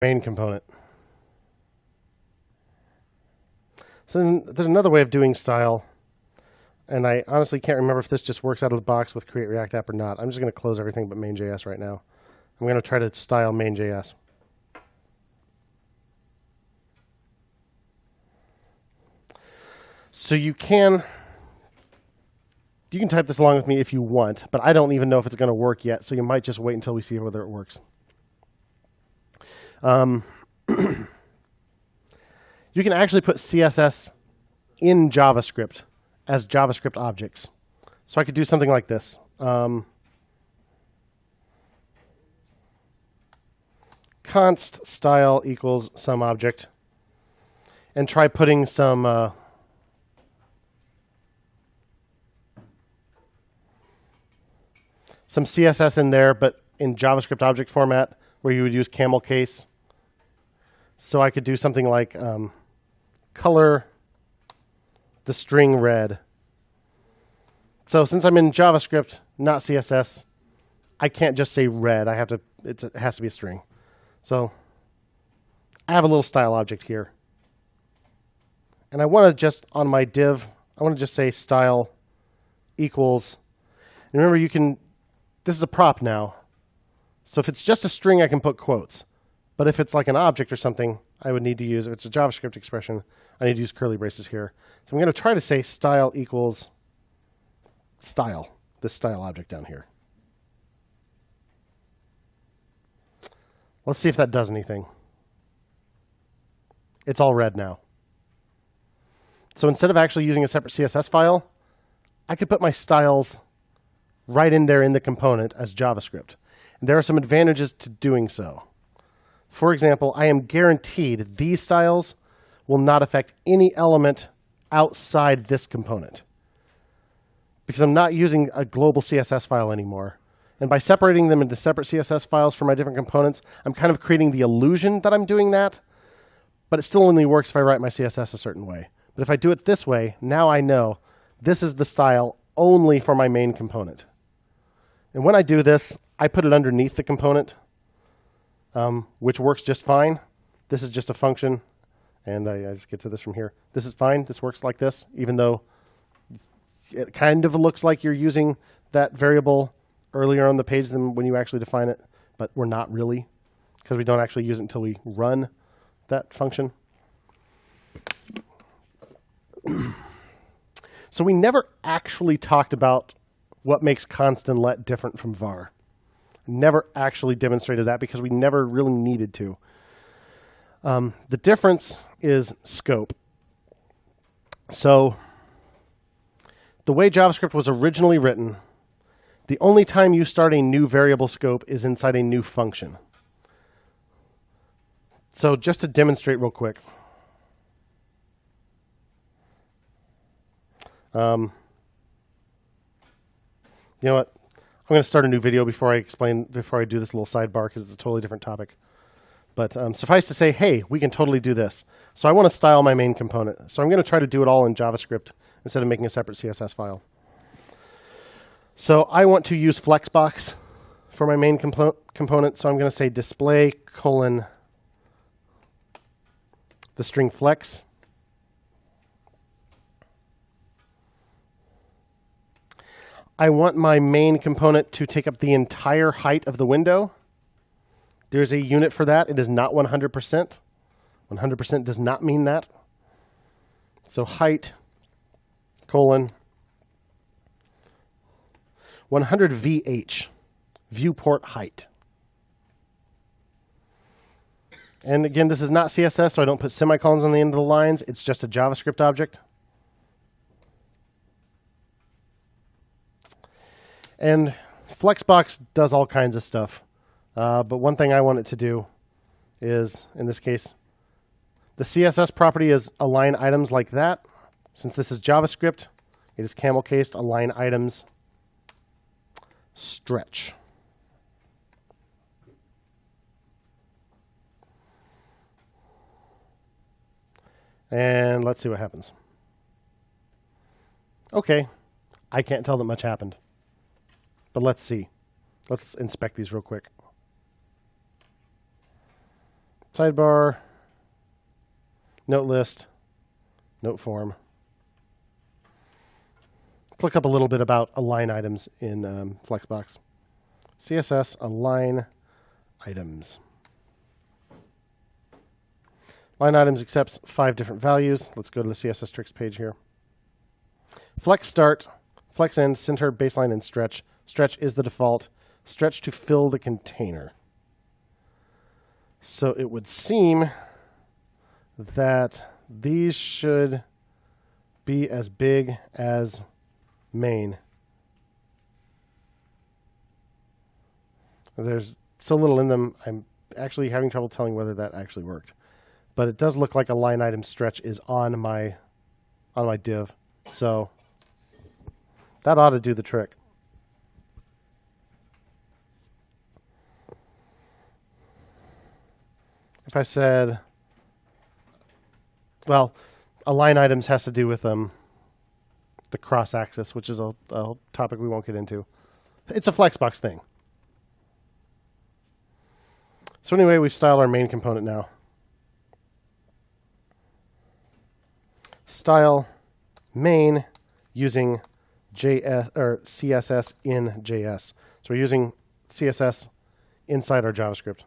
main component. So then there's another way of doing style, and I honestly can't remember if this just works out of the box with Create React App or not. I'm just going to close everything but main.js right now. I'm going to try to style main.js. So you can type this along with me if you want, but I don't even know if it's going to work yet, so you might just wait until we see whether it works. You can actually put CSS in JavaScript as JavaScript objects. So I could do something like this. Const style equals some object, and try putting some CSS in there, but in JavaScript object format, where you would use camel case. So I could do something like color the string red. So since I'm in JavaScript, not CSS, I can't just say red. It has to be a string. So I have a little style object here. And I want to just, on my div, I want to just say style equals. And remember, this is a prop now. So if it's just a string, I can put quotes. But if it's like an object or something, I would need to use, if it's a JavaScript expression, I need to use curly braces here. So I'm going to try to say style equals style, this style object down here. Let's see if that does anything. It's all red now. So instead of actually using a separate CSS file, I could put my styles right in there in the component as JavaScript. And there are some advantages to doing so. For example, I am guaranteed these styles will not affect any element outside this component, because I'm not using a global CSS file anymore. And by separating them into separate CSS files for my different components, I'm kind of creating the illusion that I'm doing that, but it still only works if I write my CSS a certain way. But if I do it this way, now I know this is the style only for my main component. And when I do this, I put it underneath the component, which works just fine. This is just a function, and I just get to this from here. This is fine. This works like this, even though it kind of looks like you're using that variable earlier on the page than when you actually define it, but we're not really, because we don't actually use it until we run that function. So we never actually talked about what makes const and let different from var. Never actually demonstrated that because we never really needed to. The difference is scope. So the way JavaScript was originally written, the only time you start a new variable scope is inside a new function. So just to demonstrate real quick. You know what? I'm going to start a new video before I do this little sidebar, because it's a totally different topic. But suffice to say, hey, we can totally do this. So I want to style my main component. So I'm going to try to do it all in JavaScript instead of making a separate CSS file. So I want to use Flexbox for my main component. So I'm going to say display : the string flex. I want my main component to take up the entire height of the window. There's a unit for that. It is not 100%. 100% does not mean that. So height : 100 VH, viewport height. And again, this is not CSS, so I don't put semicolons on the end of the lines. It's just a JavaScript object. And Flexbox does all kinds of stuff. But one thing I want it to do is, in this case, the CSS property is align items like that. Since this is JavaScript, it is camel cased align items stretch. And let's see what happens. Okay, I can't tell that much happened. But let's see. Let's inspect these real quick. Sidebar, note list, note form. Let's look up a little bit about align items in Flexbox. CSS align items. Line items accepts 5 different values. Let's go to the CSS tricks page here. Flex start, flex end, center, baseline, and stretch. Stretch is the default. Stretch to fill the container. So it would seem that these should be as big as main. There's so little in them, I'm actually having trouble telling whether that actually worked. But it does look like a line item stretch is on my div. So that ought to do the trick. If I said, well, align items has to do with the cross axis, which is a topic we won't get into. It's a Flexbox thing. So anyway, we've styled our main component now. Style main using JS or CSS in JS. So we're using CSS inside our JavaScript.